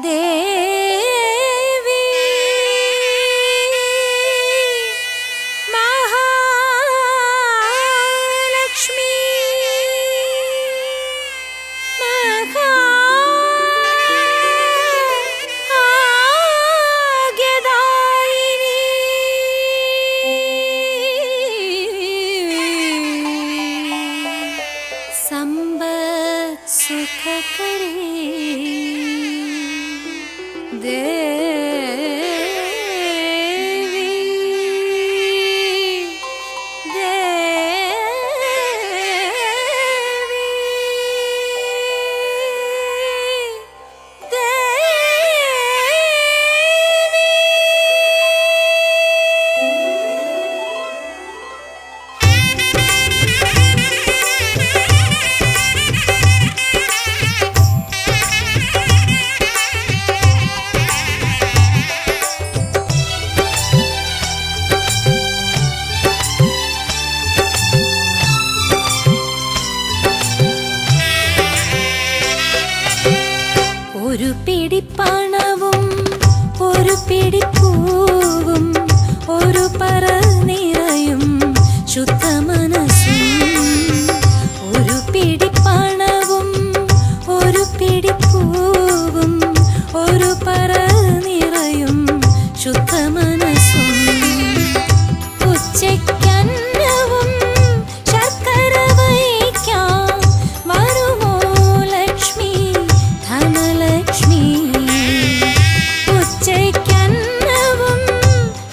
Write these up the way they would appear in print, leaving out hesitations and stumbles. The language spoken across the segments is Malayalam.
ദേവി മഹാലക്ഷ്മി മഹാഭാഗ്യദായിനി സമ്പത് സുഖകരേ ദേവി ദേവി ഒരു പിടി പണവും ഒരു പിടി പൂവും ഒരു പറ നിറയും ശുദ്ധ മനസ്സും ഒരു പിടി പണവും ഒരു പിടി പൂവും ഒരു പറ നിറയും ശുദ്ധ മനസ്സും ഉച്ചയ്ക്കന്നവും ശർക്കര വയ്ക്കാം വരുമോ ലക്ഷ്മി ധനലക്ഷ്മി ഉച്ചയ്ക്കന്നവും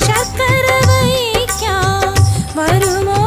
ശർക്കര വയ്ക്കാം വരുമോ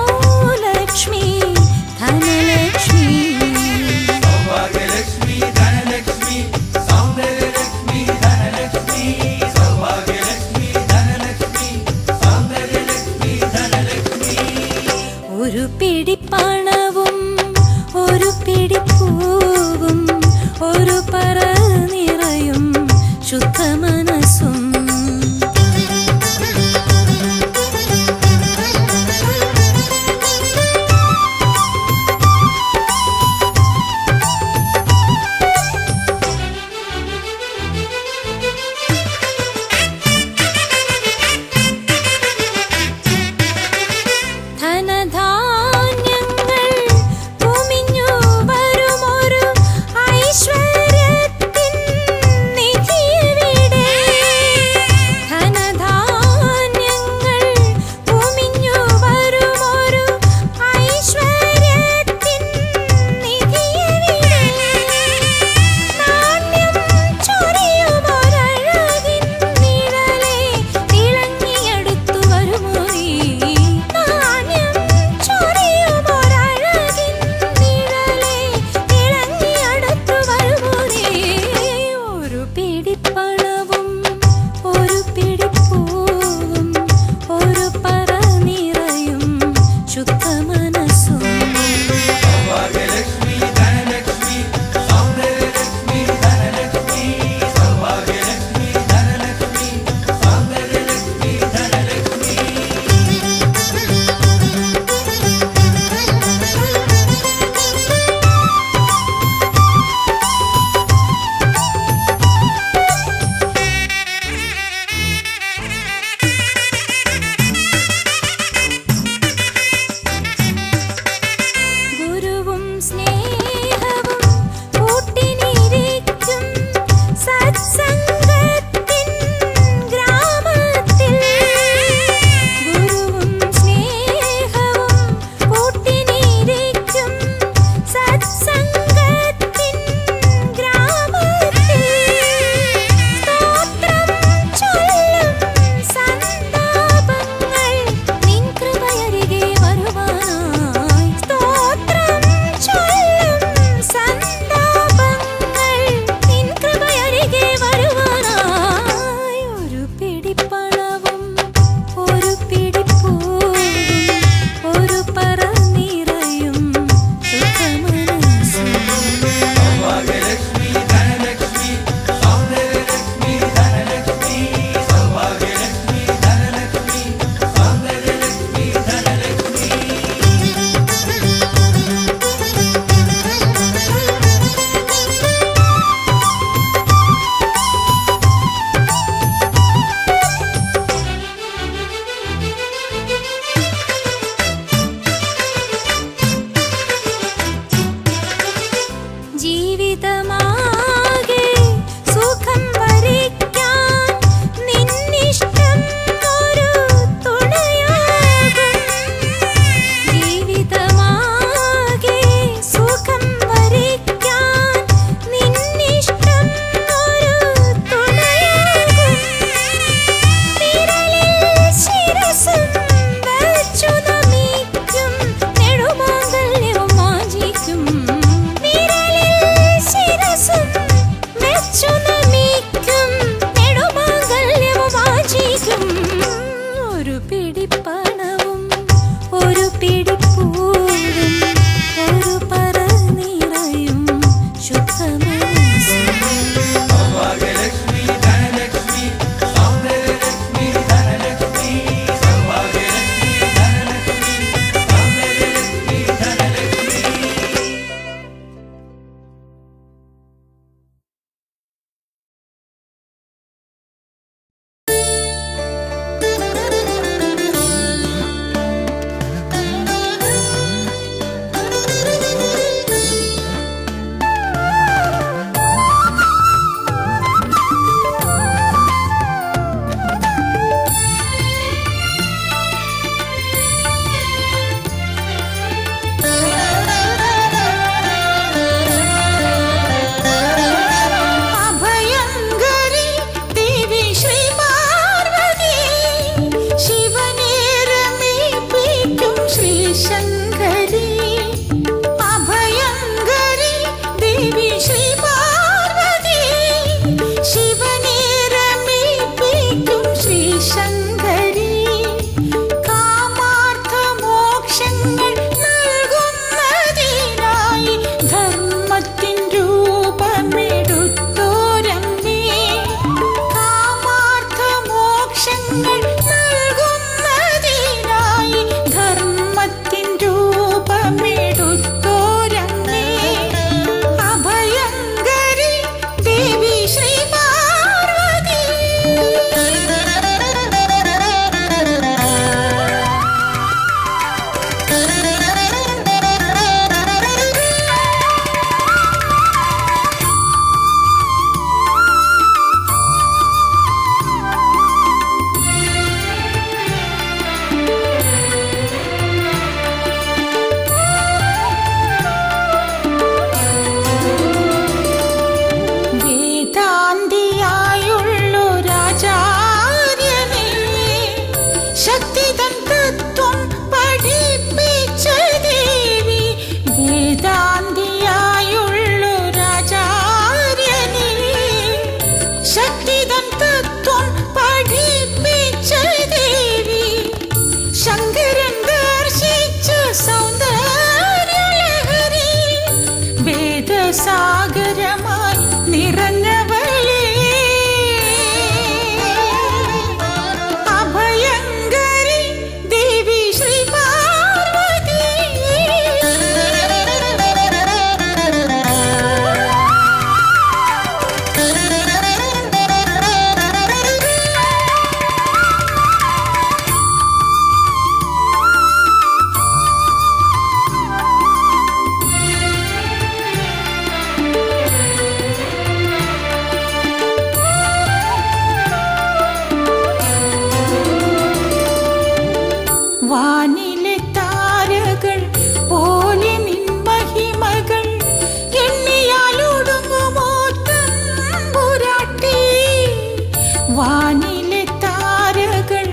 വാനിലെ താരകൾ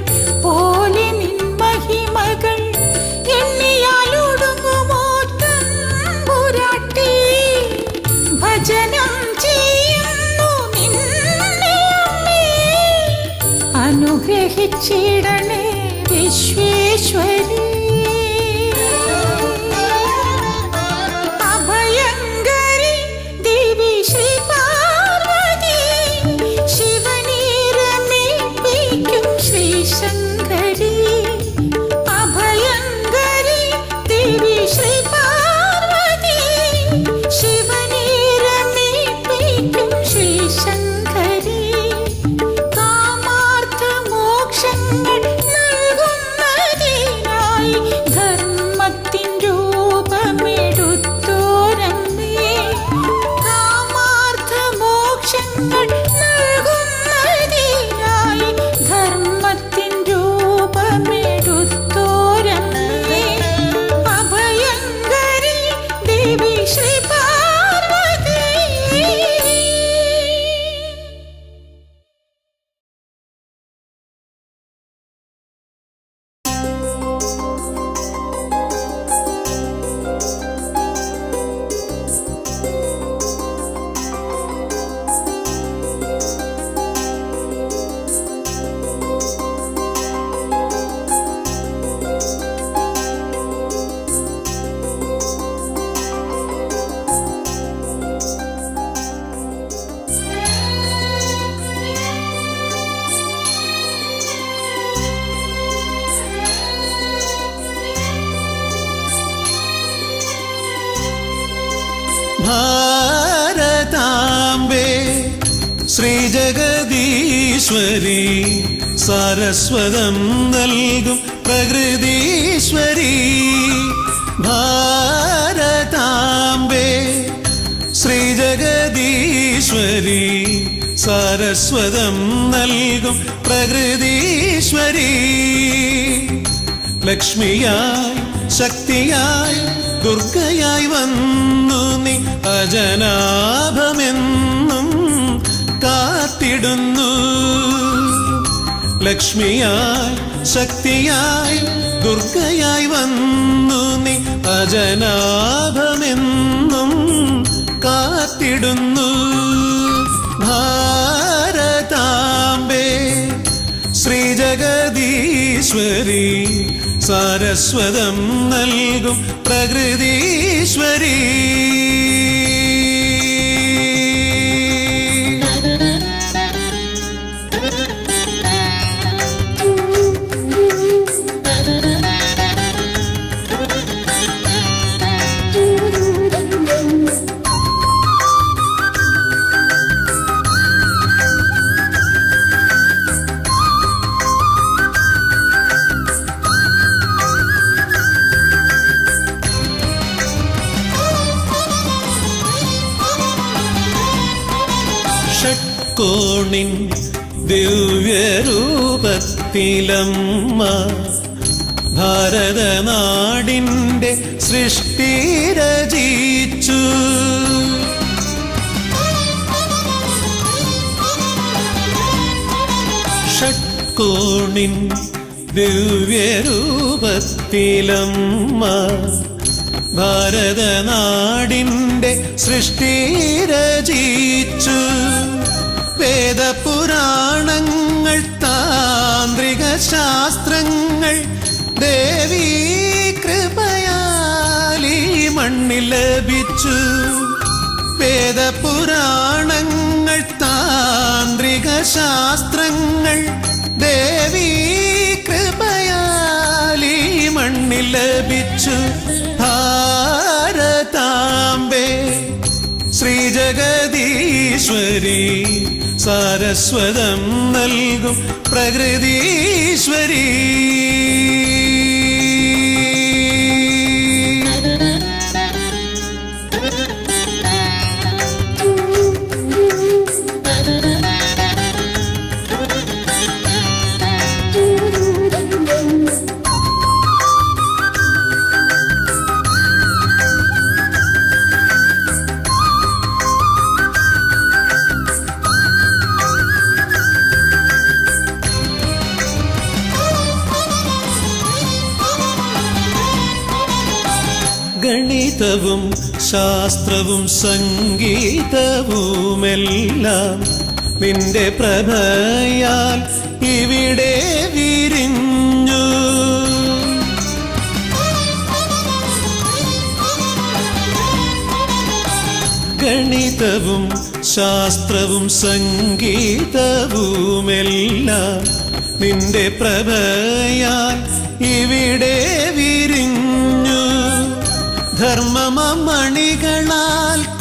പോലെ നിൻ മഹിമകൾ എണ്ണിയാലൊടുങ്ങുമോ തമ്പുരാട്ടി. ഭജനം ചെയ്യുന്നു നിന്നെ അമ്മേ, അനുഗ്രഹിച്ചിടണേ വിശ്വേശ്വരി. അഭയങ്കരി ദേവി ശ്രീ പാർവതി, ശിവനെ രമിപ്പിക്കും ശ്രീ ശങ്കരി. അഭയങ്കരി ദേവി ശ്രീ പാർവതി, ശിവനെ രമിപ്പിക്കും ശ്രീ ശങ്കരി. കാമാർത്ഥ മോക്ഷങ്ങൾ നൽകുന്നതിനായി ധർമ്മത്തിൻ രൂപമെടുത്തോരമ്മേ. കാമാർത്ഥ മോക്ഷങ്ങൾ നൽകുന്നതിനായി ധർമ്മത്തിൻ രൂപമെടുത്തോരമ്മേ. അഭയങ്കരി ദേവി ശ്രീ പാർവതി. ഭാരതാംബേ ശ്രീജഗദീശ്വരി, സാരസ്വതം നൽകും പ്രകൃതീശ്വരി. ഭാരതാംബേ ശ്രീജഗദീശ്വരി, സാരസ്വതം നൽകും പ്രകൃതീശ്വരി. ലക്ഷ്മിയായി ശക്തിയായി ദുർഗയായി വന്നു നീ അജനാഭമെന്നും കാത്തിടുന്നു. ലക്ഷ്മിയായി ശക്തിയായി ദുർഗയായി വന്നു നീ അജനാഭമെന്നും കാത്തിടുന്നു. ഭാരതാംബേ ശ്രീജഗദീശ്വരി, സാരസ്വതം നൽകും പ്രകൃതീശ്വരി. ഷട്കോണിൻ ദിവ്യരൂപത്തിലമ്മ ഭാരതനാടിൻ്റെ സൃഷ്ടി രചിച്ചു. ഷട്കോണിൻ ദിവ്യരൂപത്തിലമ്മ ഭാരതനാടിൻ്റെ സൃഷ്ടി രചിച്ചു. വേദപുരാണങ്ങൾ താന്ത്രിക ശാസ്ത്രങ്ങൾ ദേവീ കൃപയാലീ മണ്ണിൽ ലഭിച്ചു. വേദപുരാണങ്ങൾ താന്ത്രിക ശാസ്ത്രങ്ങൾ ദേവീ കൃപയാലീ മണ്ണിൽ ലഭിച്ചു. ഭാരതാംബേ ശ്രീജഗദീശ്വരി, സാരസ്വതം നൽകും പ്രകൃതീശ്വരി. ഗണിതവും ശാസ്ത്രവും സംഗീതവുമെല്ലാം നിന്റെ പ്രഭയാൽ ഇവിടെ വിരിഞ്ഞു. ഗണിതവും ശാസ്ത്രവും സംഗീതവുമെല്ലാം നിന്റെ പ്രഭയാൽ ഇവിടെ വിരിഞ്ഞു. ധർമ്മമണികളാൽ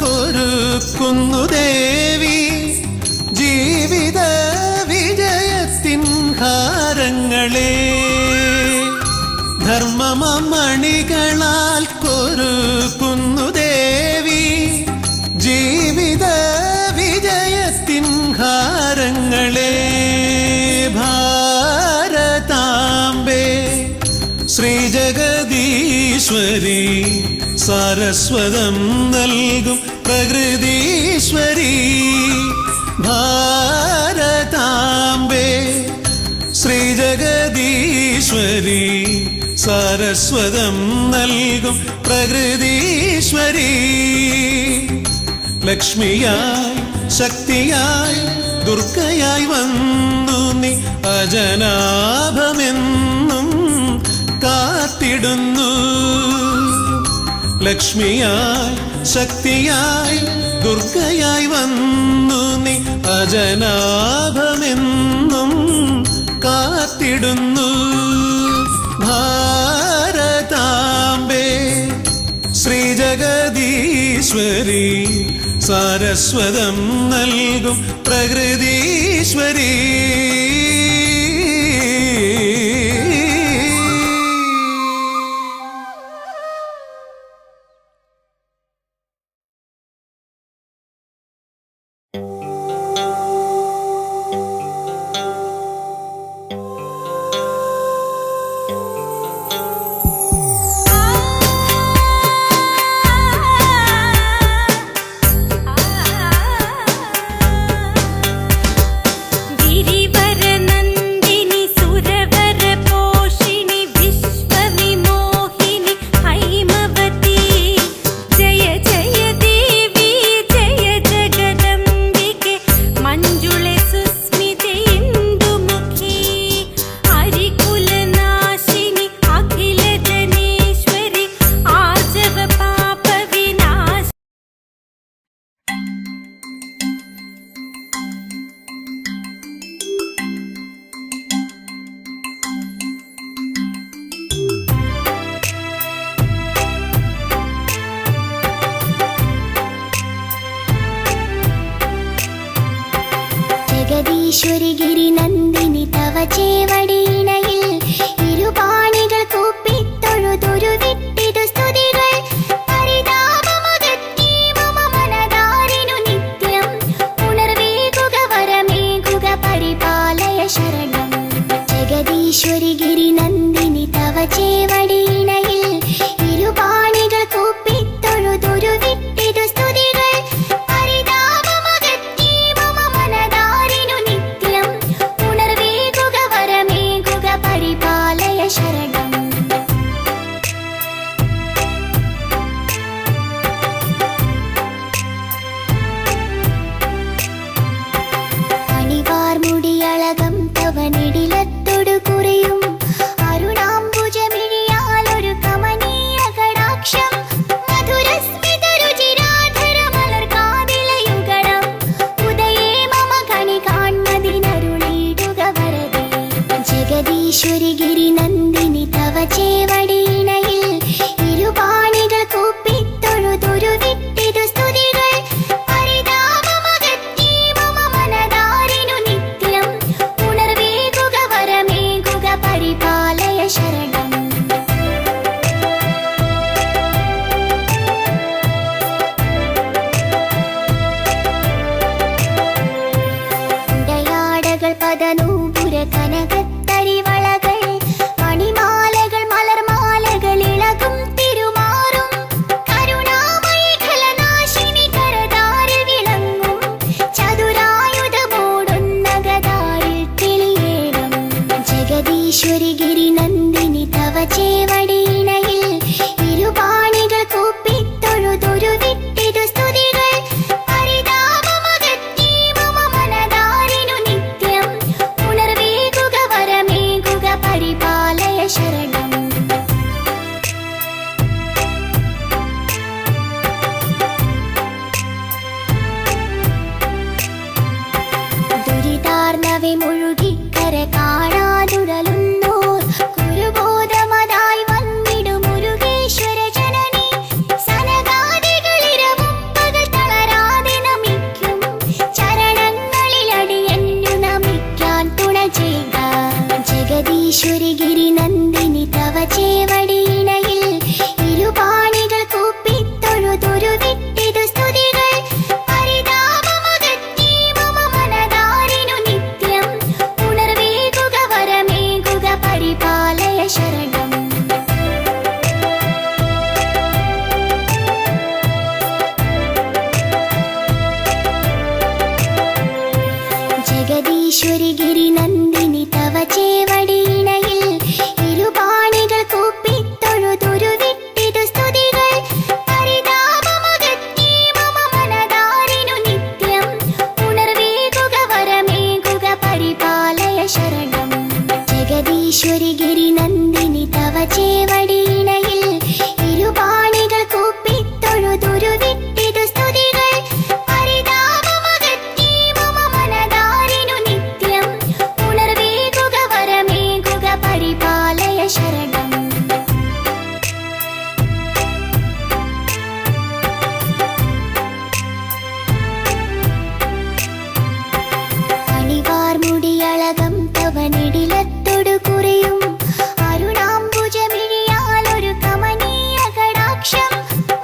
കൊരുക്കുന്നു ദേവി ജീവിത വിജയത്തിൻ ഹാരങ്ങളെ. ധർമ്മമണികളാൽ കൊരുക്കുന്നു ദേവി ജീവിത വിജയത്തിൻ ഹാരങ്ങളെ. ഭാരതാംബേ ശ്രീജഗദീശ്വരി സാരസ്വതം നൽകും പ്രകൃതീശ്വരി. ഭാരതാംബേ ശ്രീജഗദീശ്വരി സാരസ്വതം നൽകും പ്രകൃതീശ്വരി. ലക്ഷ്മിയായി ശക്തിയായി ദുർഗയായി വന്നു നീ അജനാഭമെന്നും കാത്തിടുന്നു. ലക്ഷ്മിയായി ശക്തിയായി ദുർഗയായി വന്നു നീ അജനാഭമെന്നും കാത്തിടുന്നു. ഭാരതാംബേ ശ്രീജഗദീശ്വരി സാരസ്വതം നൽകും പ്രകൃതീശ്വരി. ജഗദീശ്വരി ഗിരിനന്ദിനി തവ ചേവടിയിണയിൽ ഇരുപാണികൾ കൂപ്പിത്തൊഴുതൊരു വിട്ടിതു സ്തുതികൾ. പരിതാപമകറ്റി മമ മനതാരിനു നിത്യം ഉണർവേകുക വരമേകുക പരിപാലയ ശരണം. ജഗദീശ്വരി ഗിരിനന്ദിനി തവ ചേവടിയിണയിൽ ഇരുപാണികൾ കൂപ്പിത്തൊഴുതൊരു വിട്ടിതു സ്തുതികൾ. അണിവാർമുടിയളകം തവനിടിലത്തൊടു കുറിയും അരുണാംബുജമിഴിയാലൊരു കമനീയ കടാക്ഷം. മധുരസ്മിത രുചിരാധര മലർകാതിലയുഗണം ഉദയേ മമ കണി കാൺമതിനരുളിടുക വരദേ. ജഗദീശ്വരി ഗിരിനന്ദിനി തവ ചേവടിയിണയിൽ ഇരുപാണികൾ കൂപ്പിത്തൊഴുതൊരു വിട്ടിതു സ്തുതികൾ. പരിതാപമകറ്റി മമ മനതാരിനു നിത്യം ഉണർവേകുക വരമേകുക പരിപാലയ ശരണം. ഉടയാടകൾ പദനൂപുര കനകത്തരിവളകൾ മണിമാലകൾ മലർമാലകൾ ഇളകും തിരുമാറും കരുണാമയി ഖലനാശിനി കരതാരിൽ വിളങ്ങും ചതുരായുധമോടുന്ന ഗദാരിൽ തെളിയേണം. ജഗദീശ്വരി ഗിരിനന്ദിനി തവ ചേവടിയിണയിൽ ഇരുപാണികൾ ദുരിതാർണവെ മുഴുകിക്കര കാണാതുടലുന്നോർ കുരുബോധമതായി വന്നിടും മുരുകേശ്വര ജനനി സനകാദികളിരവും പകൽ തളരാതെ നമിക്കും ചരണങ്ങളിലടിയന്നു നമിക്കാൻ തുണ ചെയ്യുക ജഗദീശ്വരി ഗിരിനന്ദിനി തവ ചേവടിയിണയിൽ ഇരുപാണികൾ കൂപ്പിത്തൊഴുതൊരു വിട്ടിതു സ്തുതികൾ പരിതാപമകറ്റി മമ മനതാരിനു നിത്യം ഉണർവേകുക വരമേകുക പരിപാലയ ശരണം ജഗദീശ്വരി ഗിരിനന്ദിനി തവ ചേവടിയിണയിൽ ഇരുപാണികൾ കൂപ്പിത്തൊഴുതൊരു വിട്ടിതു സ്തുതികൾ പരിതാപമകറ്റി മമ മനതാരിനു നിത്യം ഉണർവേകുക വരമേകുക പരിപാലയ ശരണം ജഗദീശ്വരി ഗിരിനന്ദിനി തവ ചേവടിയിണയിൽ ഇരുപാണികൾ കൂപ്പിത്തൊഴുതൊരു വിട്ടിതു സ്തുതികൾ പരിതാപമകറ്റി മമ മനതാരിനു നിത്യം ഉണർവേകുക വരമേകുക പരിപാലയ ശരണം അണിവാർമുടിയളകം തവനിടിലത്തൊടു കുറിയും അരുണാംബുജമിഴിയാലൊരു കമനീയ കടാക്ഷം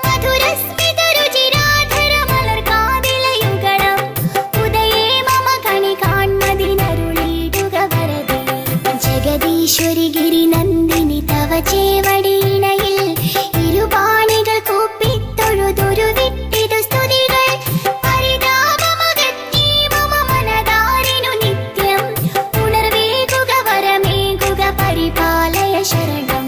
മധുരസ്മിത രുചിരാധര മലർകാതിലയുഗണം ഉദയേ മമ കണി കാൺമതിനരുളിയിടുക വരദേ ജഗദീശ്വരി ഗിരിനന്ദിനി തവ ചേവടിയിണയിൽ ഇരുപാണികൾ കൂപ്പിത്തൊഴുതൊരു വിട്ടിതു സ്തുതികൾ പരിതാപമകറ്റി മമ മനതാരിനു നിത്യം ഉണർവേകുക വരമേകുക പരിപാലയ ശരണം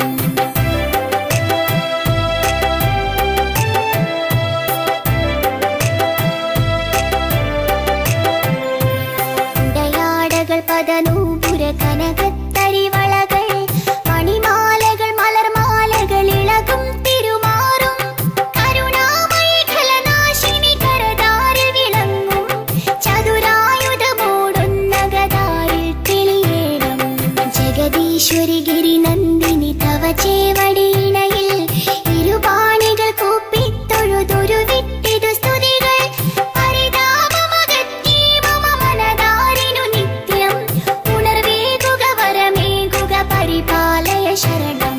ഉടയാടകൾ പദനൂപുര കനകത്തരിവളകൾ മണിമാലകൾ മലർമാലകൾ ഇളകും തിരുമാറും കരുണാമയി ഖലനാശിനി കരതാരിൽ വിളങ്ങും ചതുരായുധമോടുന്ന ഗദാരിൽ തെളിയേണം ജഗദീശ്വരി ഗിരിനന്ദിനി തവ ചേവടിയിണയിൽ ഇരുപാണികൾ കൂപ്പിത്തൊഴുതൊരു വിട്ടിതു സ്തുതികൾ പരിതാപമകറ്റി മമ മനതാരിനു നിത്യം ഉണർവേകുക വരമേകുക പരിപാലയ ശരണം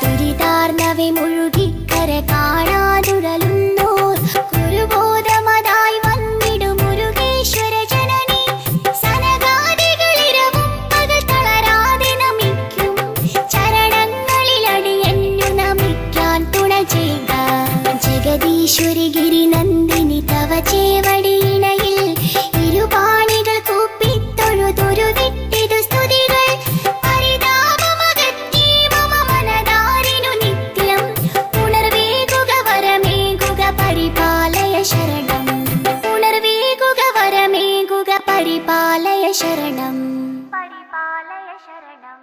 ദുരിതാർണവെ മുഴുകിക്കര കാണാതുടലുന്നോർ കുരുബോധമതായി വന്നിടും മുരുകേശ്വര ജനനി സനകാദികളിരവും പകൽ തളരാതെ നമിക്കും ചരണങ്ങളിലടിയന്നു നമിക്കാൻ തുണ ചെയ്യുക ജഗദീശ്വരി ഗിരിനന്ദിനി തവ ചേവടിയിണയിൽ ഇരുപാണികൾ കൂപ്പിത്തൊഴുതൊരു വിട്ടിതു സ്തുതികൾ പരിതാപമകറ്റി മമ മനതാരിനു നിത്യം ഉണർവേകുക വരമേകുക പരിപാലയ ശരണം ഉണർവേകുക വരമേകുക പരിപാലയ ശരണം പരിപാലയ ശരണം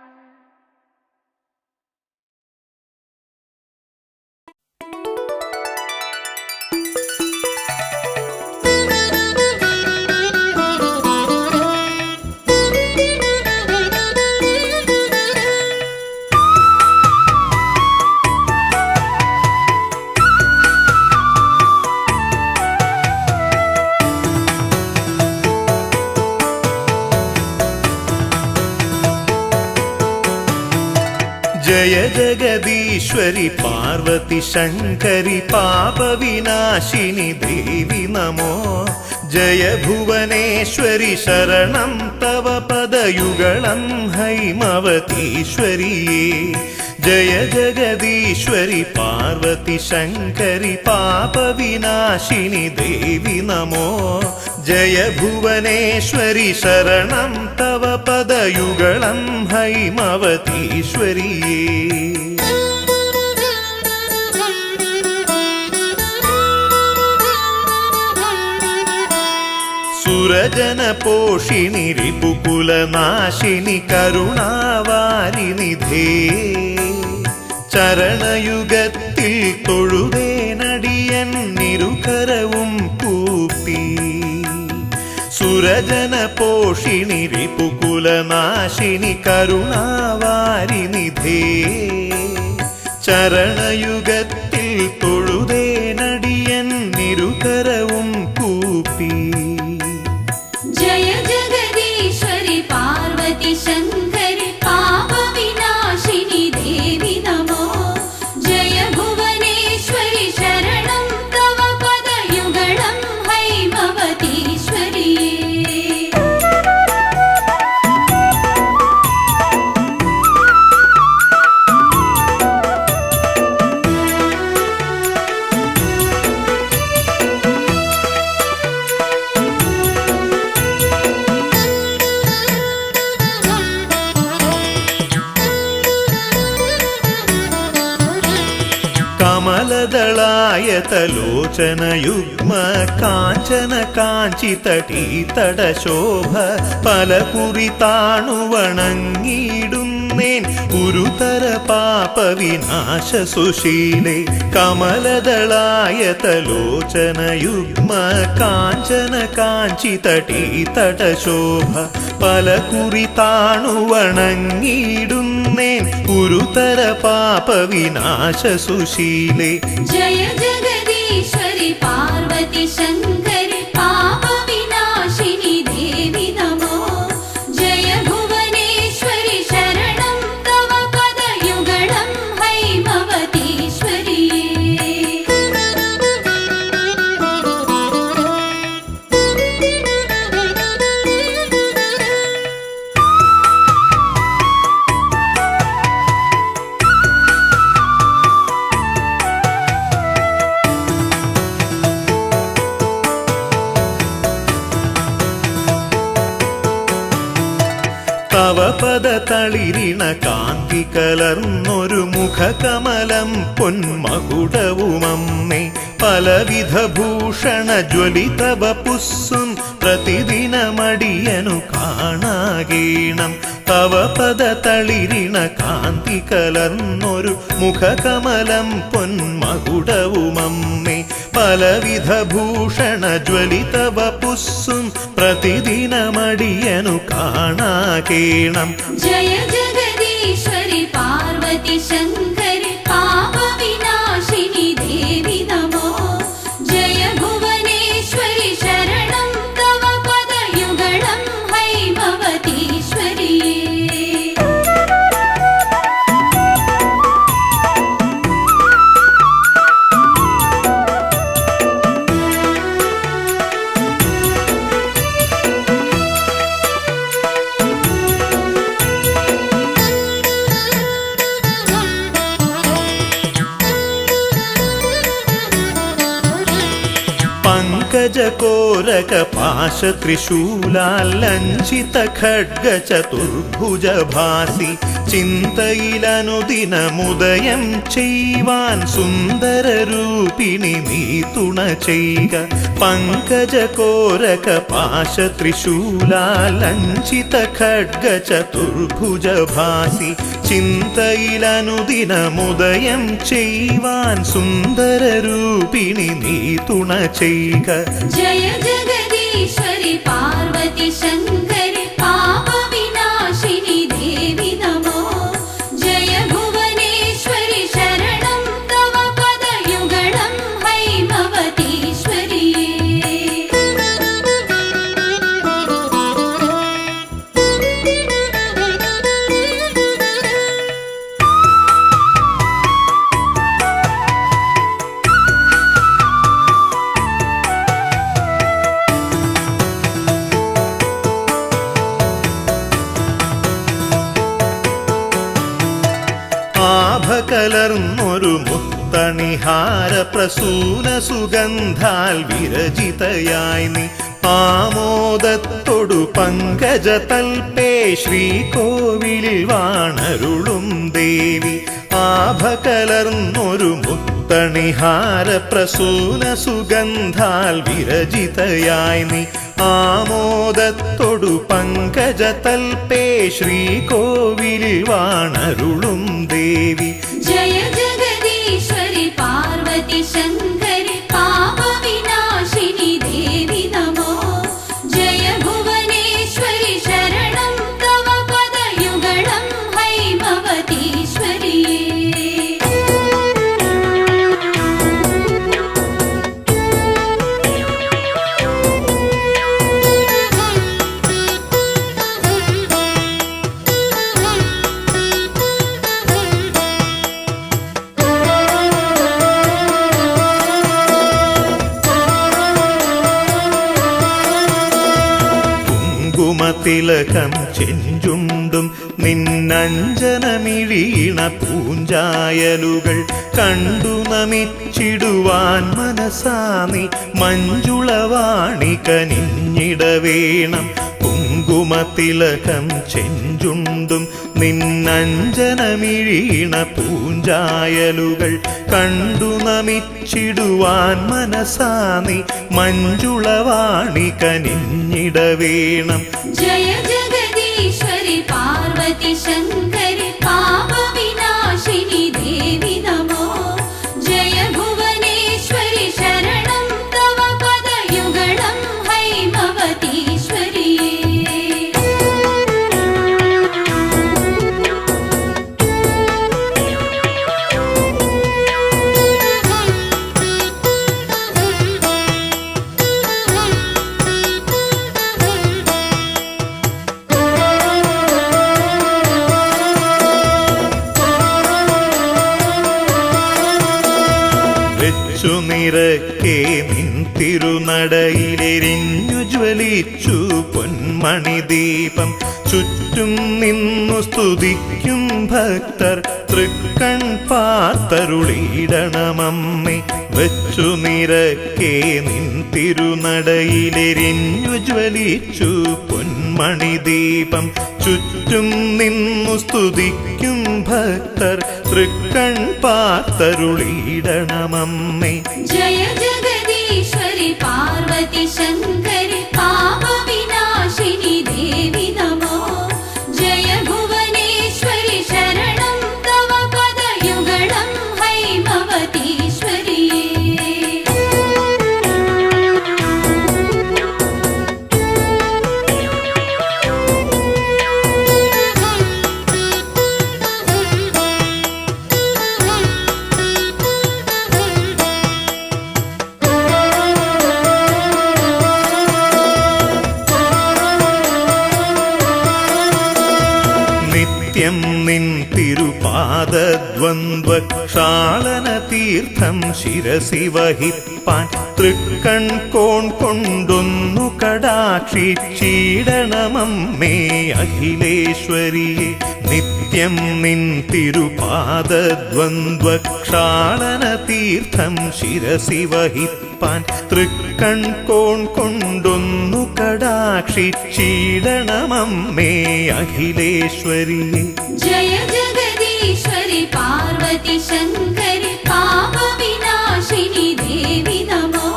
जय जगदीश्वरि पार्वती शङ्करि पापविनाशिनि देवि नमो जय भुवनेश्वरि शरणं तव पदयुगलं हैमवतीश्वरिये जय जगदीश्वरि पार्वती शङ्करि पापविनाशिनि देवि नमो जय भुवनेश्वरि शरणं तव पदयुगलं हैमवतीश्वरिये सुरजनपोषिणि रिपुकुलनाशिनि करुणावारिनिधे ചരണയുഗത്തിൽ തൊഴുതേനടിയൻ നിരുകരവും കൂപ്പി സുരജന പോഷിണി റിപുകുലനാശിനി കരുണാവാരിനിധേ ചരണയുഗത്തിൽ തൊഴുതേനടിയൻ നിരുകരവും കൂപ്പി जय जगदीश्वरि पार्वती शङ्करि पापविनाशिनि देवि नमो जय भुवनेश्वरि शरणं तव पदयुगलं हैमवतीश्वरि കമലദളായതലോചനയുഗ്മ കാഞ്ചന കാഞ്ചിതടീതടശോഭ പലകുറി താണുവണങ്ങിയിടുന്നേൻ ഗുരുതര പാപവിനാശ സുശീലേ കമലദളായതലോചനയുഗ്മ കാഞ്ചന കാഞ്ചിതടീതടശോഭ പലകുറി താണുവണങ്ങിയിടുന്നേൻ ഗുരുതര പാപവിനാശ സുശീലേ जय जगदीश्वरि पार्वती शङ्करि पापविनाशिनि देवि नमो जय भुवनेश्वरि शरणं तव पदयुगलं हैमवतीश्वरि തവ പദ തളിരിണ കാന്തി കലർന്നൊരു മുഖകമലം പൊന്മകുടവുമമ്മേ പലവിധ ഭൂഷണ ജ്വലിതവ പുസ്സും പ്രതിദിനമടിയനു കാണാകേണം തവ പദ തളിരിണ കാന്തി കലർന്നൊരു മുഖകമലം പൊന്മകുടവുമമ്മേ പലവിധ ഭൂഷണ ജ്വലിതവ പുസ്സും പ്രതിദിനമടിയനു കാണാകേണം जय जगदीश्वरि पार्वती शङ्करि पापविनाशिनि देवि नमो जय भुवनेश्वरि शरणं तव पदयुगलं हैमवतीश्वरि പങ്കജകോരക പാശ ത്രിശൂലാലഞ്ചിത ഖഡ്ഗ ചതുർഭുജഭാസി ചിന്തയിലനുദിനമുദയം ചെയ്യുവാൻ സുന്ദരരൂപിണി നീ തുണ ചെയ്യുക പങ്കജകോരക പാശ ത്രിശൂലാലഞ്ചിത ഖഡ്ഗ ചതുർഭുജഭാസി ചിന്തയിലനുദിനമുദയം ചെയ്യുവാൻ സുന്ദരരൂപിണി നീ തുണ ചെയ്യുക जय जगदीश्वरि पार्वती शङ्करि पापविनाशिनि देवि नमो जय भुवनेश्वरि शरणं तव पदयुगलं हैमवतीश्वरि കലർന്നൊരു മുത്തണിഹാര പ്രസൂന സുഗന്ധാൽ വിരചിതയായി നീ ആമോദത്തൊടു പങ്കജ തൽപേ ശ്രീകോവിലിൽ വാണരുളും ദേവി ആഭകലർന്നൊരു മുത്തണിഹാര പ്രസൂന സുഗന്ധാൽ വിരചിതയായി നീ ആമോദത്തൊടു പങ്കജ തൽപേ ശ്രീകോവിലിൽ വാണരുളും ദേവി जय തിലകം ചെഞ്ചുണ്ടും നിന്നഞ്ജനമിഴീണ പൂഞ്ചായലുകൾ കണ്ടു നമിച്ചിടുവാൻ മനസാനി മഞ്ജുളവാണി കനിഞ്ഞിടവേണം. കുങ്കുമത്തിലകം ചെഞ്ചുണ്ടും നിന്നഞ്ജനമിഴീണ പൂഞ്ചായലുകൾ കണ്ടു നമിച്ചിടുവാൻ മനസാനി മഞ്ജുളവാണി കനിഞ്ഞിടവേണം. ജയ ജഗദീശ്വരി പാർവതി ശങ്കരി പാപവിനാശിനി ദേവി നമോ. ജയ ഭുവനേശ്വരി ശരണം തവ പദയുഗളം ഹൈമവതീശ്വരിയേ. നിരക്കെ നിൻ തിരുനടയിലെരിഞ്ഞു ജ്വലിച്ചു പൊന്മണി ദീപം. ചുറ്റും നിന്നു സ്തുതിക്കും ഭക്തർ തൃക്കൺ പാർത്തരുളിയിടണമമ്മേ. വെച്ചു നിരക്കെ നിൻ തിരുനടയിലെരിഞ്ഞു ജ്വലിച്ചു പൊന്മണി ദീപം. ചുറ്റും നിന്നു സ്തുതിക്കും ഭക്തർ തൃക്കൺ പാർത്തരുളിയിടണമമ്മേ. ജയ ജഗദീശ്വരി പാർവതി ശങ്കരി പാപവിനാശിനി ദേവി നമോ. ജയ ഭുവനേശ്വരി ശരണം തവ പദയുഗളം ഹൈമവതീശ്വരിയേ. നിത്യം നിൻ തിരുപാദദ്വന്ദ്വക്ഷാളന തീർത്ഥം ശിരസി വഹിപ്പാൻ തൃക്കൺ കോൺ കൊണ്ടൊന്നു കടാക്ഷിച്ചിടണമമ്മേ അഖിലേശ്വരിയെ. നിത്യം നിൻ തിരുപാദദ്വന്ദ്വക്ഷാളന തീർത്ഥം ശിരസി വഹിപ്പാൻ തൃക്കൺ കോൺ കൊണ്ടൊന്നു കടാക്ഷിച്ചിടണമമ്മേ അഖിലേശ്വരിയെ. ജയ ജഗദീശ്വരി പാർവതി ശങ്കരി പാപവിനാശിനി ദേവി നമോ.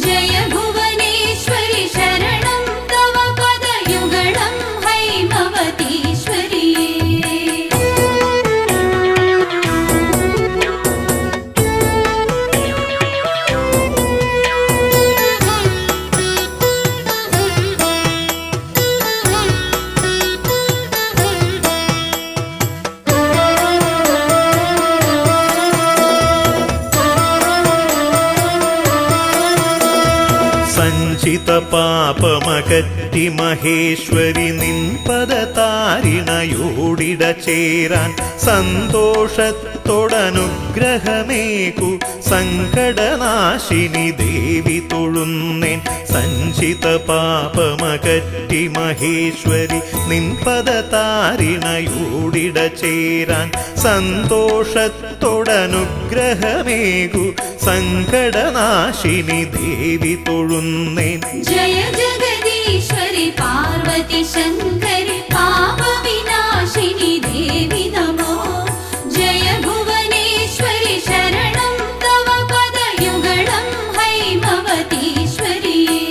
ജയ ഭുവനേശ്വരി ശരണം തവ പദയുഗളം ഹൈമവതീശ്വരിയേ. സഞ്ചിത പാപമകറ്റി മഹേശ്വരി നിൻ പദതാരിണയോടിട ചേരാൻ സന്തോഷത്തോടനുഗ്രഹമേകു സങ്കടനാശിനി ദേവി തൊഴുന്നേൻ. സഞ്ചിത പാപമകറ്റി മഹേശ്വരി നിൻ പദതാരിണയോടിട ചേരാൻ സന്തോഷത്തോടനുഗ്രഹമേകു സങ്കടനാശിനി ദേവി തൊഴുന്നേൻ. ജയ ജഗദീശ്വരി പാർവതി ശങ്കരി പാപവിനാശിനി ദേവി നമോ. ജയ ഭുവനേശ്വരി ശരണം തവ പദയുഗളം ഹൈമവതീശ്വരിയേ.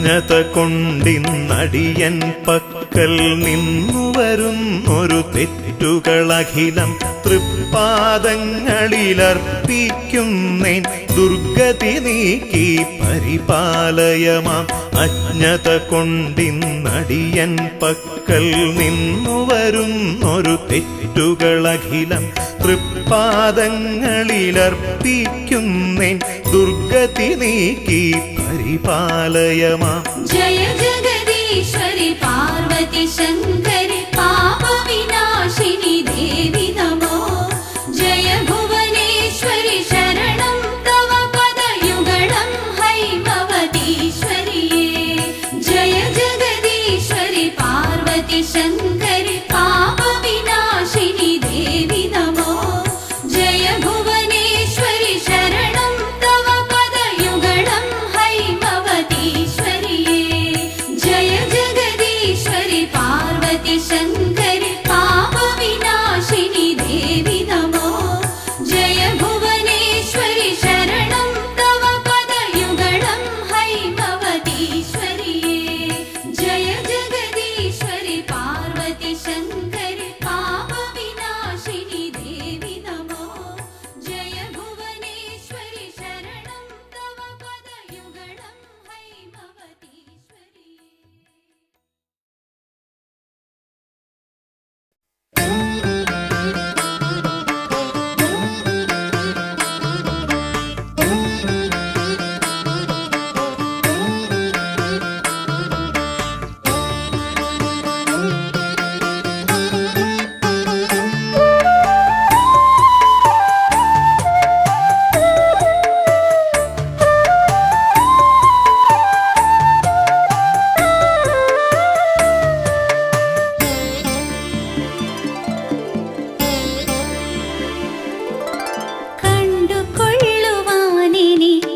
അജ്ഞത കൊണ്ടിന്നടിയൻ പക്കൽ നിന്നു വരുന്നൊരു തെറ്റുകളഖിലം തൃപ്പാദങ്ങളിലർപ്പിക്കുന്നേൻ ദുർഗതി നീക്കി പരിപാലയമാം. അജ്ഞത കൊണ്ടിന്നടിയൻ പക്കൽ നിന്നു വരുന്നൊരു തെറ്റുകളഖിലം തൃപ്പാദങ്ങളിലർപ്പിക്കുന്നേൻ ദുർഗതി നീക്കി പരിപാലയമാം. जय जगदीश्वरि पार्वती शङ्करि पापविनाशिनि देवि नमो. जय भुवनेश्वरि शरणं तव पदयुगलं हैमवतीश्वरिये. जय जगदीश्वरि पार्वती शङ्करि पापविनाशिनि देवि नमो. जय भुवनेश्वरि शरणं तव पदयुगलं हैमवतीश्वरिये. जय जगदीश्वरि पार्वती शङ्करि पापविनाशिनि देवि नमो. जय भुवनेश्वरि शरणं तव पदयुगलं हैमवतीश्वरिये. जय जगदीश्वरि पार्वती शङ्करि पापविनाशिनि देवि नमो. जय भुवनेश्वरि शरणं तव पदयुगलं हैमवतीश्वरिये.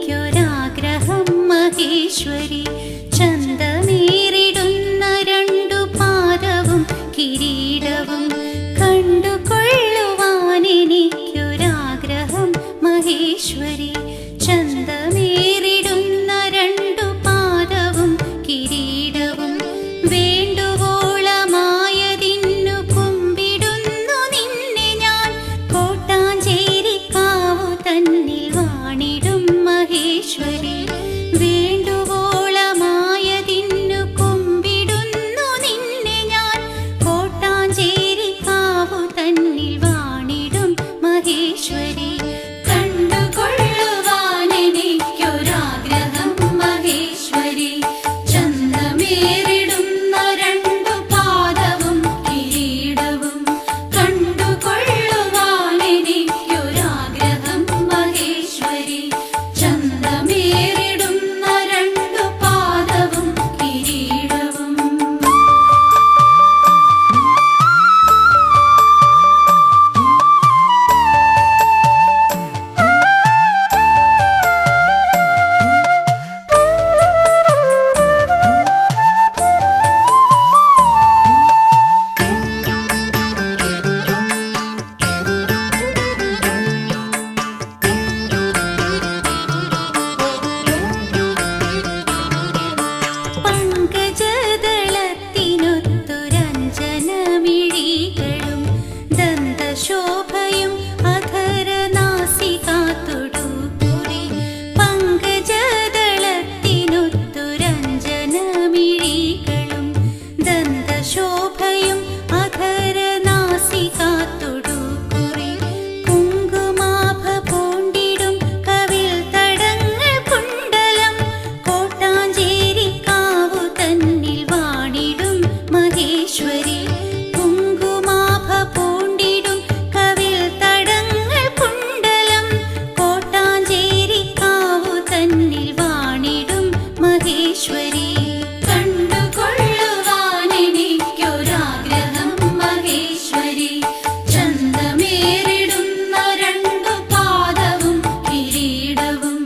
കണ്ടുകൊള്ളുവാനെനിക്കൊരാഗ്രഹം മഹേശ്വരി, ചന്തമേറിടുന്ന രണ്ടു പാദവും കിരീടവും. കണ്ടുകൊള്ളുവാനെനിക്കൊരാഗ്രഹം മഹേശ്വരി, ചന്തമേറിടുന്ന രണ്ടു പാദവും കിരീടവും. വേണ്ടുവോളമായതിന്നു കുമ്പിടുന്നു നിന്നെ ഞാൻ, കോട്ടാഞ്ചേരിക്കാവു തന്നിൽ വാണിടും മഹേശ്വരി. വേണ്ടുവോളമായതിന്നു കുമ്പിടുന്നു നിന്നെ ഞാൻ, കോട്ടാഞ്ചേരിക്കാവു തന്നിൽ വാണിടും മഹേശ്വരി. കണ്ടുകൊള്ളുവാനെനിക്കൊരാഗ്രഹം മഹേശ്വരി, ചന്തമേറിടുന്ന രണ്ടു പാദവും കിരീടവും. കണ്ടുകൊള്ളുവാനെനിക്കൊരാഗ്രഹം മഹേശ്വരി, ചന്തമേറിടുന്ന രണ്ടു പാദവും കിരീടവും. പങ്കജദളത്തിനൊത്തുരഞ്ജനമിഴികളും ദന്തശോഭയും അധരനാസികാതൊടുകുറി. പങ്കജദളത്തിനൊത്തുരഞ്ജനമിഴികളും ദന്തശോഭയും അധരനാസികാതൊടുകുറി. കുങ്കുമാഭ പൂണ്ടിടും കവിൾ തടങ്ങൾ കുണ്ടലം, കോട്ടാഞ്ചേരിക്കാവു തന്നിൽ വാണിടും മഹേശ്വരി. കുങ്കുമാഭ പൂണ്ടിടും കവിൾ തടങ്ങൾ കുണ്ടലം, കോട്ടാഞ്ചേരിക്കാവു തന്നിൽ വാണിടും മഹേശ്വരി. കണ്ടുകൊള്ളുവാനെനിക്കൊരാഗ്രഹം മഹേശ്വരി, ചന്തമേറിടുന്ന രണ്ടു പാദവും കിരീടവും.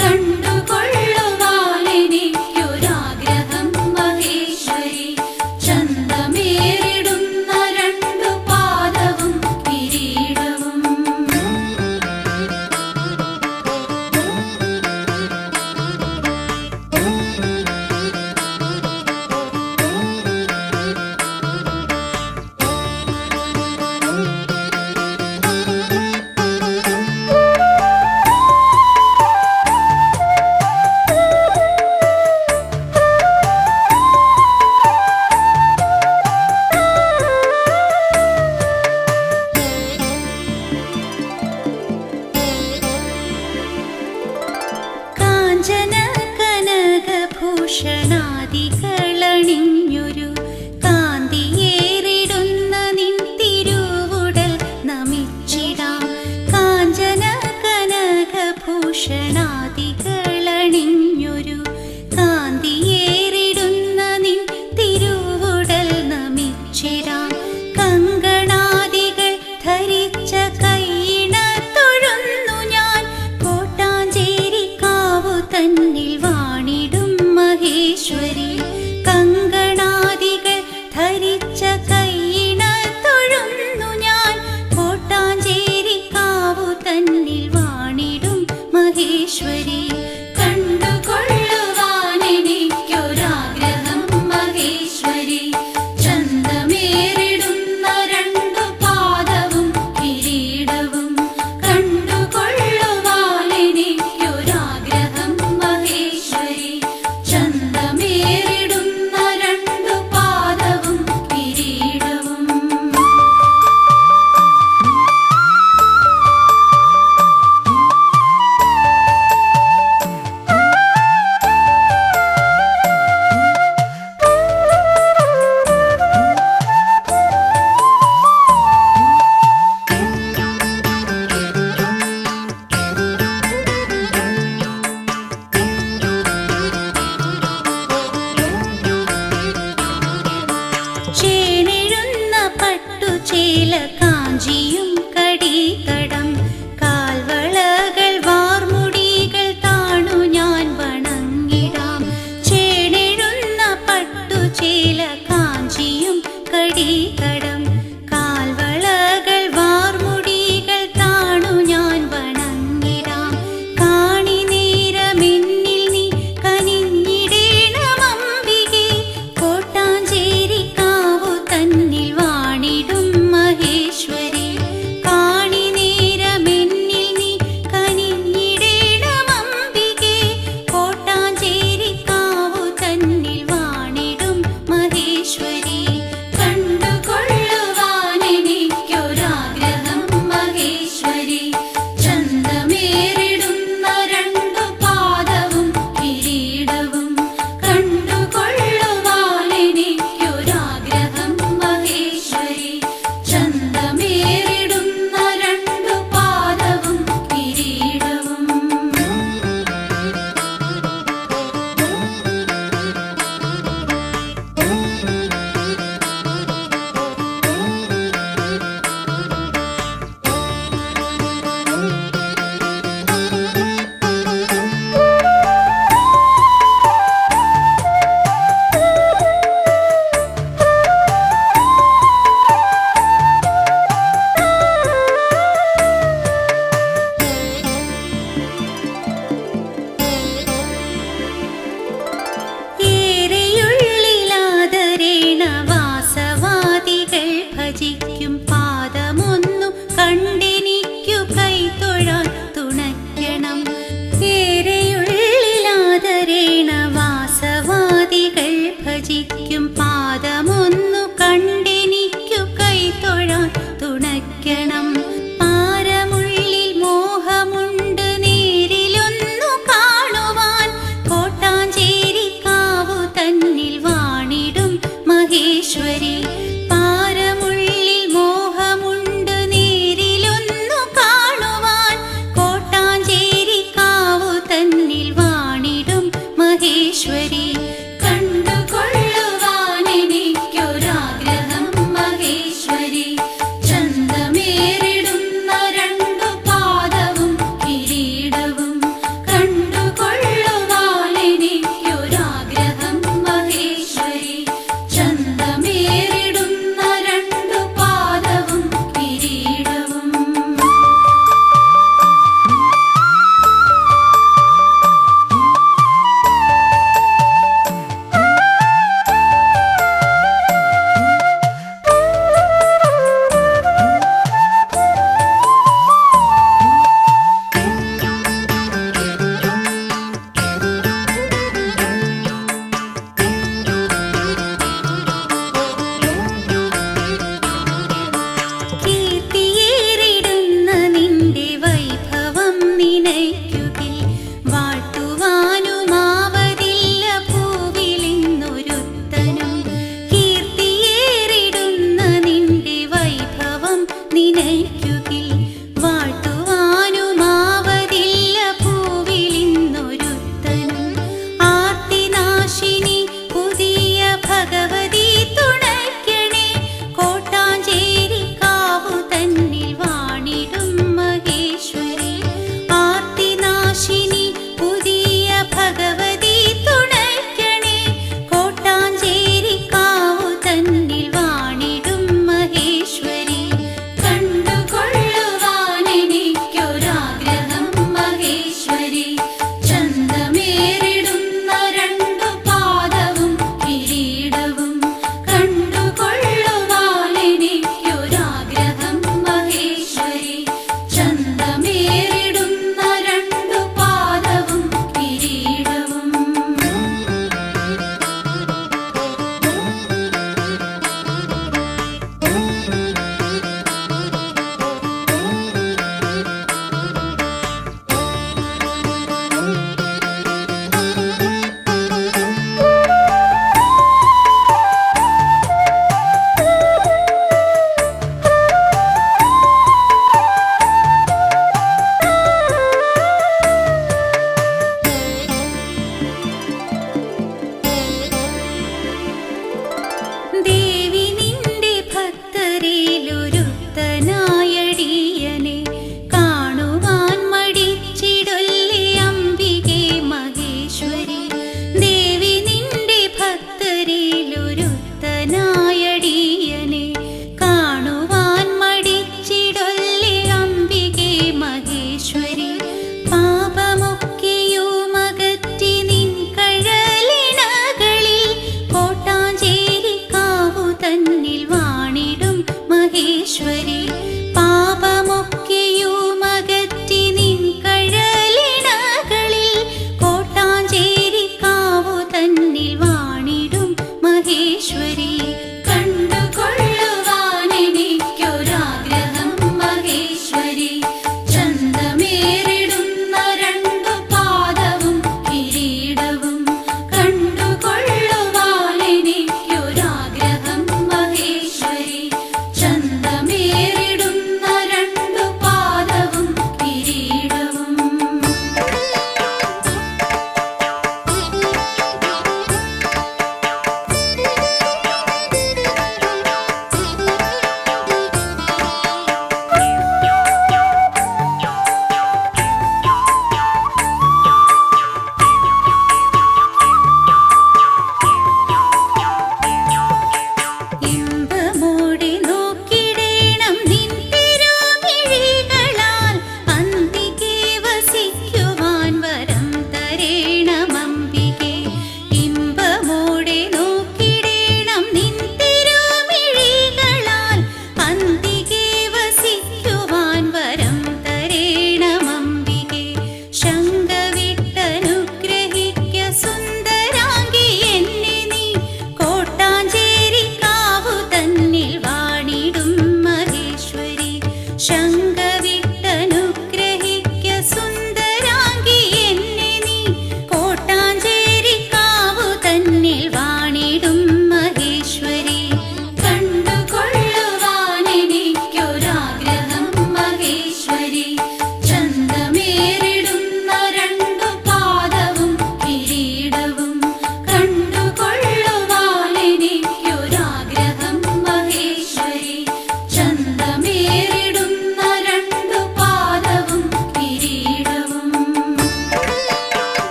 കണ്ടുകൊള്ളുവാനെനിക്കൊരാഗ്രഹം മഹേശ്വരി, ചന്തമേറിടുന്ന രണ്ടു പാദവും കിരീടവും. കനകഭൂഷണാദികളണിഞ്ഞൊരു കാന്തിയേറിടുന്ന നിൻ തിരുവുടൽ നമിച്ചിടാം. കാഞ്ചന കനകഭൂഷണാദികളണിഞ്ഞൊരു കാന്തിയേറിടുന്ന നിൻ തിരുവുടൽ നമിച്ചിടാം. കങ്കണാദികൾ ധരിച്ച കൈയിണ തൊഴുന്നു ഞാൻ കോട്ടാഞ്ചേരിക്കാവു തന്നിൽ വാണിടും മഹേശ്വരി. കങ്കണാദി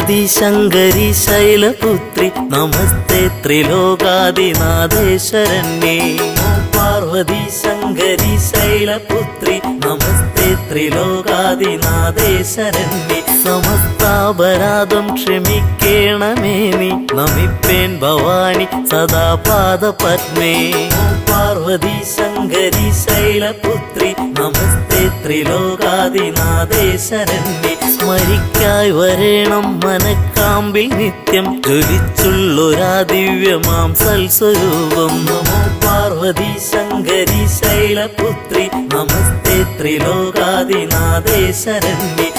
പാർവതി ശങ്കരി ശൈലപുത്രി നമസ്തേ ത്രിലോകാദിനാഥേ ശരണ്യേ. പാർവതി ശങ്കരി ശൈലപുത്രി നമസ്തേ ത്രിലോകാദിനാഥേ ശരണ്യേ. സമസ്താപരാധം ക്ഷമിക്കേണമേ നീ നമിപ്പേൻ ഭവാനി സദാ പാദപത്മേ. പാർവതി ശങ്കരി ശൈലപുത്രി നമസ്തേ ത്രിലോകാദിനാഥേ ശരണ്യേ. സ്മരിക്കായി വരേണം മനക്കാമ്പിൽ നിത്യം ജ്വലിച്ചുള്ളൊരാ ദിവ്യമാം സൽസ്വരൂപം. നമോ പാർവതി ശങ്കരി ശൈലപുത്രി നമസ്തേ ത്രിലോകാദിനാഥേ ശരണ്യേ.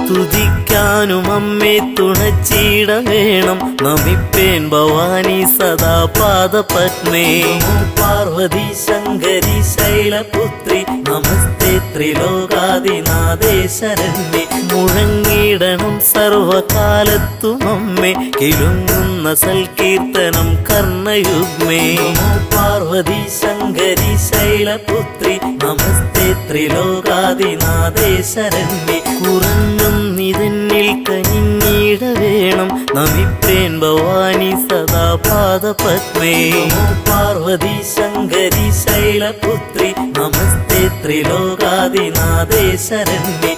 സ്തുതിക്കാനും അമ്മേ തുണച്ചിട വേണം നമിപ്പേൻ ഭവാനി സദാ പാദപത്മേ. പാർവതി ശങ്കരി ശൈലപുത്രി നമസ്തേ ത്രിലോകാദിനാഥേ ശരണ്യേ. മുഴങ്ങിടണം സർവകാലത്തും അമ്മേ കിലുങ്ങുന്ന സൽകീർത്തനം കർണയുഗ്മേ. പാർവതി ശങ്കരി ശൈലപുത്രി നമസ്തേ ത്രിലോകാദിനാഥേ ശരണ്യേ. കുറഞ്ഞും നിതന്നിൽ കനിഞ്ഞിട വേണം നമിപ്പേൻ ഭവാനി സദാ പാദപത്മേ. പാർവതി ശങ്കരി ശൈലപുത്രി നമസ്തേ ത്രിലോകാദിനാഥേ ശരണ്യേ.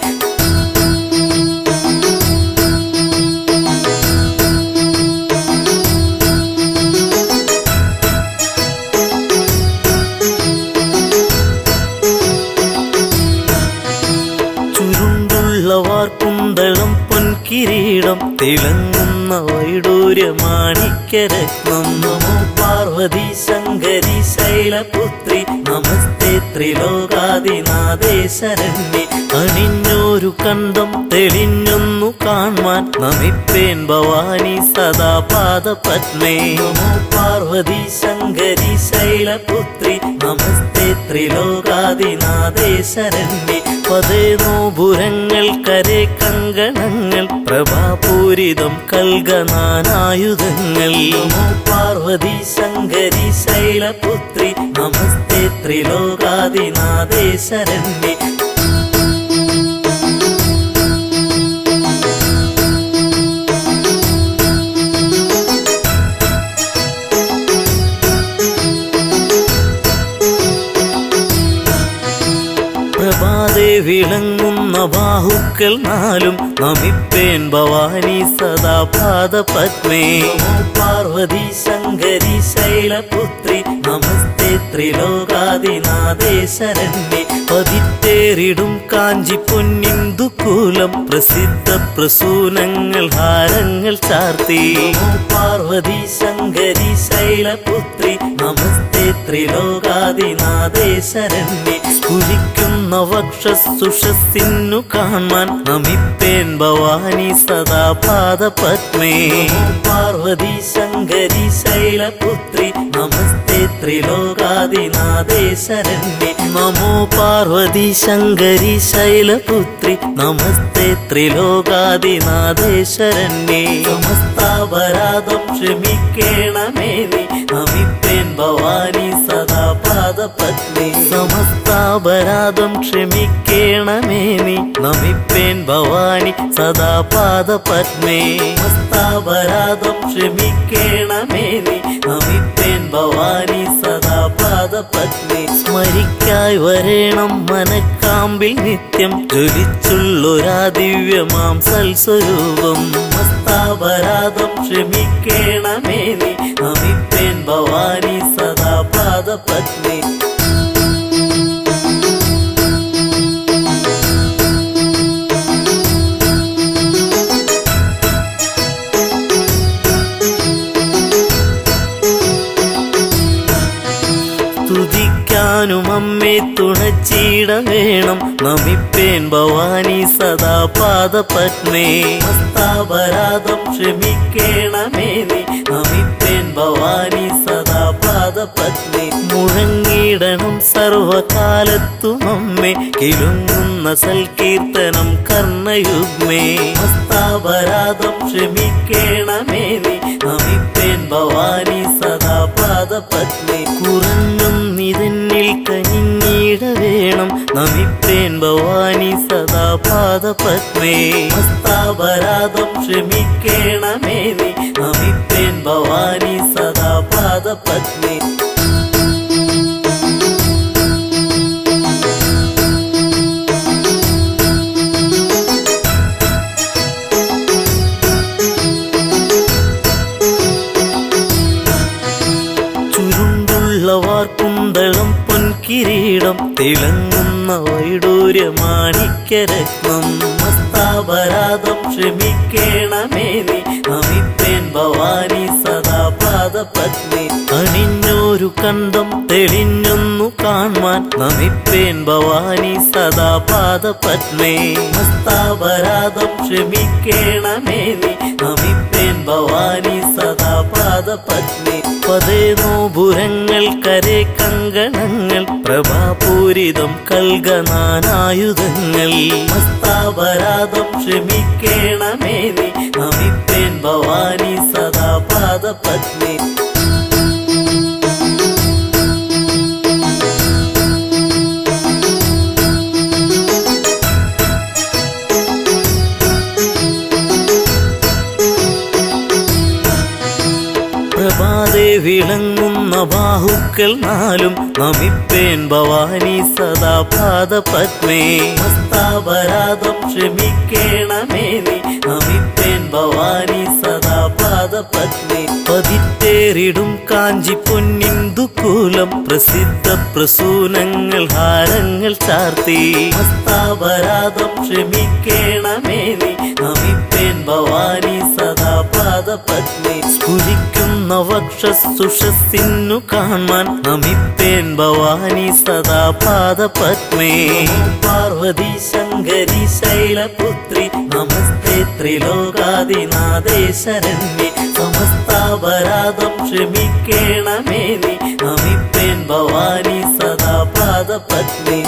കുന്തളം പൊൻകിരീടം തിളങ്ങുന്ന വൈഡൂര്യമാണിക്യരത്നം. നമോ പാർവതി ശങ്കരി ശൈലപുത്രി നമസ്തേ ത്രിലോകാദിനാഥേ ശരണ്യേ. അണിഞ്ഞോരു കണ്ടം തെളിഞ്ഞൊന്നു കാൺമാൻ നമിപ്പേൻ ഭവാനി സദാ പാദപത്മേ. നമോ പാർവതി ശങ്കരി ശൈലപുത്രി നമസ്തേ ത്രിലോകാദിനാഥേ ശരണ്യേ. പതേനോപുരങ്ങൾ കരേ കങ്കണങ്ങൾ പ്രഭാപൂരിതം കൽഗനാനായുധങ്ങൾ. നമോ പാർവതി ശങ്കരി ശൈലപുത്രി നമസ്തേ ത്രിലോകാദിനാഥേ ശരണ്യേ. പ്രഭാതേ വിളങ്ങുന്ന ബാഹുക്കൾ നാലും നമിപ്പേൻ ഭവാനി സദാ പാദപത്മേ. പാർവതി ശങ്കരി ശൈലപുത്രി നമസ്തേ ത്രിലോകാദിനാഥേ ശരണ്യേ. പതിത്തേറിടും കാഞ്ചി പൊന്നിന്ദുകൂലം പ്രസിദ്ധ പ്രസൂനങ്ങൾ ഹാരങ്ങൾ ചാർത്തി. പാർവതി ശങ്കരി ശൈലപുത്രി നമസ്തേ ത്രിലോകാദിനാഥേ ശരണ്യേ. സ്ഫുരിക്കുന്ന വക്ഷസുഷസ്സിന്നു കാണാൻ നമിപ്പേൻ ഭവാനി സദാ പാദപത്മേ. പാർവതി ശങ്കരി ശൈലപുത്രി നമസ്തേ ത്രിലോകാദിനാഥേ ശരണ്യേ. നമോ പാർവതി ശങ്കരി ശൈലപുത്രി നമസ്തേ ത്രിലോകാദിനാഥേ ശരണ്യേ. സമസ്താപരാധം ക്ഷമിക്കേണമേ നീ നമിപ്പേൻ ഭവാനി സദാ പാദപത്മേ. സമസ്താപരാധം ക്ഷമിക്കേണമേ നീ നമിപ്പേൻ ഭവാനി സദാ പാദപത്മേ. സമസ്താപരാധം ക്ഷമിക്കേണമേ നീ നമിപ്പേൻ ഭവാനി സദാ പാദപത്മേ. സ്മരിക്കായി വരേണം മനക്കാമ്പിൽ നിത്യം ജ്വലിച്ചുള്ളൊരാ ദിവ്യമാം സൽസ്വരൂപം. സമസ്താപരാധം ക്ഷമിക്കേണമേ നീ നമിപ്പേൻ ഭവാനി സദാ പാദപത്മേ. സ്തുതിക്കാനും അമ്മേ തുണച്ചിട വേണം നമിപ്പേൻ ഭവാനി സദാ പാദപത്മേ. സമസ്താപരാധം ക്ഷമിക്കേണമേ നീ നമിപ്പേൻ ഭവാനി സദാ പാദ പാദപത്നി മുഴങ്ങിടണം സർവകാലത്തും അമ്മേ കിലുങ്ങുന്ന സൽകീർത്തനം കർണയുഗ്മേ മസ്താപരാധം ക്ഷമിക്കേണമേ നീ നമിപ്പേൻ ഭവാനി സദാ പാദപത്നി കുറഞ്ഞും നിതന്നിൽ കനിഞ്ഞിട വേണം നമിപ്പേൻ ഭവാനി സദാ പാദപത്മേ മസ്താപരാധം ക്ഷമിക്കേണമേ നീ നമിപ്പേൻ ഭവാനി സദാ പാദപത്മേ കുന്തളം പൊൻകിരീടം തിളങ്ങുന്ന വൈഡൂര്യമാണിക്യരത്നം മസ്താപരാധം ക്ഷമിക്കേണമേ നീ നമിപ്പേൻ ഭവാനി സദാ പാദപത്നി അണിഞ്ഞൊരു കണ്ടം തെളിഞ്ഞൊന്നു കാൺമാൻ നമിപ്പേൻ ഭവാനി സദാ പാദപത്മേ മസ്താപരാധം ക്ഷമിക്കേണമേ നീ നമിപ്പേൻ ഭവാനി സദാ പാദപത്നി പതേ നോപുരങ്ങൾ കരേ കങ്കണങ്ങൾ പ്രഭാപൂരിതം കൽഗനാനായുധങ്ങൾ മസ്താപരാധം ക്ഷമിക്കേണമേ നീ നമിപ്പേൻ ഭവാനി സദാ പാദപത്നി പ്രഭാതേ വിളങ്ങുന്ന ബാഹുക്കൾ നാലും നമിപ്പേൻ ഭവാനി സദാ പാദപത്മേ മസ്താപരാധം ക്ഷമിക്കേണമേ നീ നമിപ്പേൻ ഭവാനി സദാ പാദപത്മേ പതിത്തേറിടും കാഞ്ചി പൊന്നിന്ദുകൂലം പ്രസിദ്ധ പ്രസൂനങ്ങൾ ഹാരങ്ങൾ ചാർത്തി മസ്താപരാധം ക്ഷമിക്കേണമേ നീ നമിപ്പേൻ ഭവാനി സദാ പാദപത്മേ സ്ഫുരിക്കുന്ന വക്ഷസുഷസ്സിന്നു കാണാൻ നമിപ്പേൻ ഭവാനി സദാ പാദപത്മേ പാർവതി ശങ്കരി ശൈലപുത്രി നമസ്തേ ത്രിലോകാദിനാഥേ ശരണ്യേ സമസ്താപരാധം ക്ഷമിക്കേണമേ നീ നമിപ്പേൻ ഭവാനി സദാ പാദപത്മേ